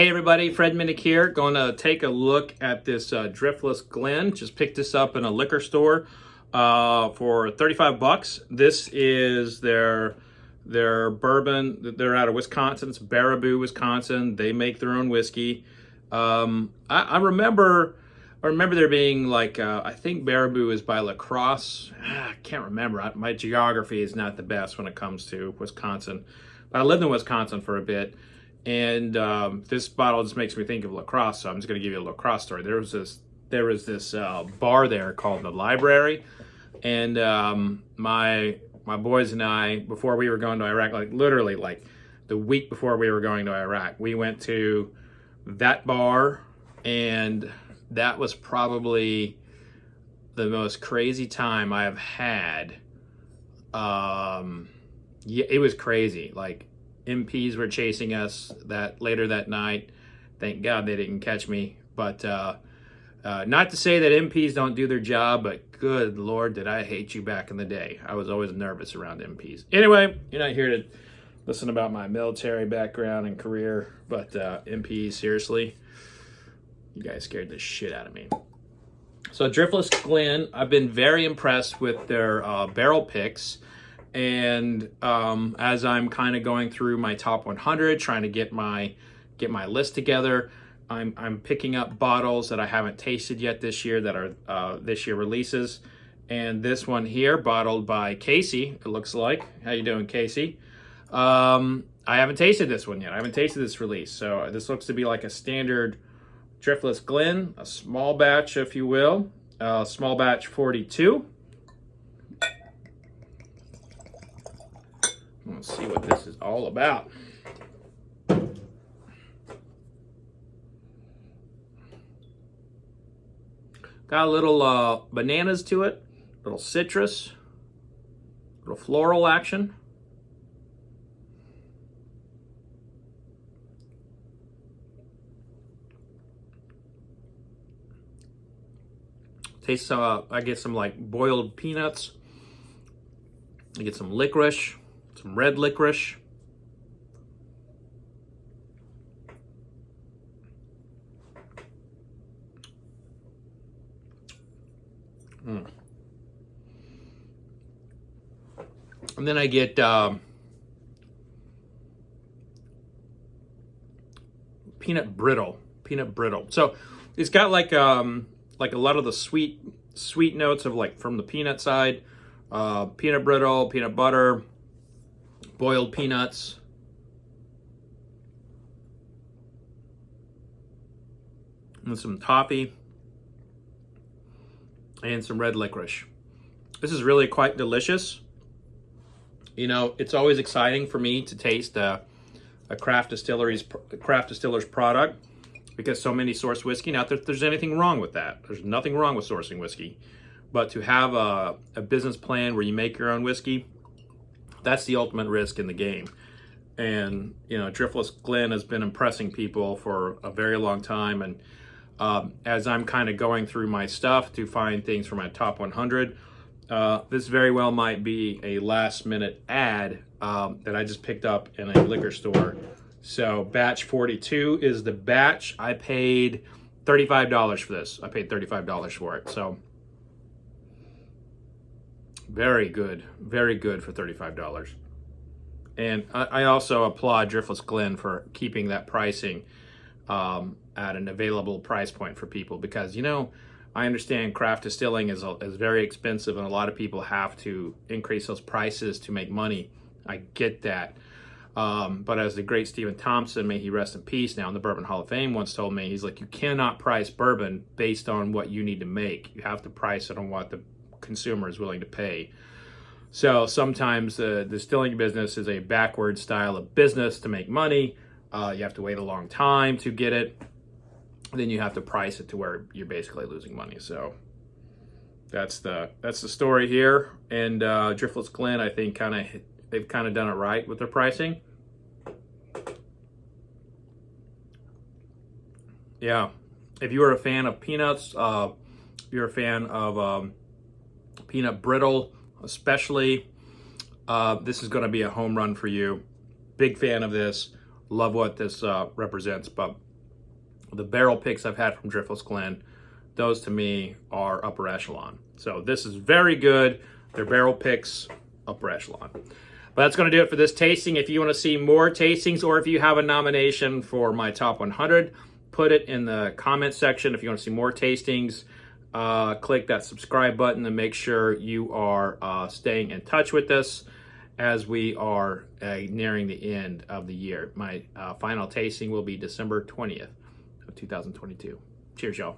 Hey everybody, Fred Minnick here. Going to take a look at this Driftless Glen. Just picked this up in a liquor store for 35 bucks. This is their bourbon. They're out of Wisconsin. It's Bourbon, Wisconsin. They make their own whiskey. I remember there being like I think Bourbon is by La Crosse. I can't remember. My geography is not the best when it comes to Wisconsin, but I lived in Wisconsin for a bit. And this bottle just makes me think of La Crosse, so I'm just going to give you a La Crosse story. There was this bar there called the Library, and my boys and I, before we were going to Iraq, like literally like the week before we were going to Iraq, we went to that bar, and that was probably the most crazy time I have had. Yeah, it was crazy. Like, MPs were chasing us later that night. Thank God they didn't catch me. But not to say that MPs don't do their job, but good Lord, did I hate you back in the day. I was always nervous around MPs. Anyway, you're not here to listen about my military background and career, but MPs, seriously, you guys scared the shit out of me. So Driftless Glen, I've been very impressed with their barrel picks. And as I'm kind of going through my top 100, trying to get my list together, I'm picking up bottles that I haven't tasted yet this year that are this year releases. And this one here, bottled by Casey, it looks like. How you doing, Casey? I haven't tasted this one yet. I haven't tasted this release. So this looks to be like a standard Driftless Glen, a small batch, if you will. Small batch 42. Let's see what this is all about. Got a little bananas to it, little citrus, little floral action. Tastes, I get some like boiled peanuts. I get some licorice. Some red licorice. And then I get peanut brittle. So it's got like a lot of the sweet notes of like from the peanut side, peanut brittle, peanut butter, boiled peanuts, and some toffee, and some red licorice. This is really quite delicious. You know, it's always exciting for me to taste a craft distiller's product, because so many source whiskey. Not that there's anything wrong with that. There's nothing wrong with sourcing whiskey, but to have a business plan where you make your own whiskey, that's the ultimate risk in the game. And, you know, Driftless Glen has been impressing people for a very long time. And as I'm kind of going through my stuff to find things for my top 100, this very well might be a last minute ad that I just picked up in a liquor store. So batch 42 is the batch. I paid $35 for this. I paid $35 for it. So very good for $35. And I also applaud Driftless Glen for keeping that pricing at an available price point for people, because, you know, I understand craft distilling is very expensive, and a lot of people have to increase those prices to make money. I get that. But as the great Stephen Thompson, may he rest in peace, now in the Bourbon Hall of Fame, once told me, he's like, you cannot price bourbon based on what you need to make. You have to price it on what the consumer is willing to pay. So sometimes the distilling business is a backward style of business to make money. You have to wait a long time to get it. Then you have to price it to where you're basically losing money. So that's the story here. And Driftless Glen, I think they've kind of done it right with their pricing. Yeah, if you are a fan of peanuts, if you're a fan of peanut brittle, especially, this is going to be a home run for you. Big fan of this. Love what this represents. But the barrel picks I've had from Driftless Glen, those to me are upper echelon. So this is very good. Their barrel picks, upper echelon. But that's going to do it for this tasting. If you want to see more tastings, or if you have a nomination for my top 100, put it in the comment section. If you want to see more tastings, click that subscribe button and make sure you are staying in touch with us as we are nearing the end of the year. My final tasting will be December 20th of 2022. Cheers, y'all.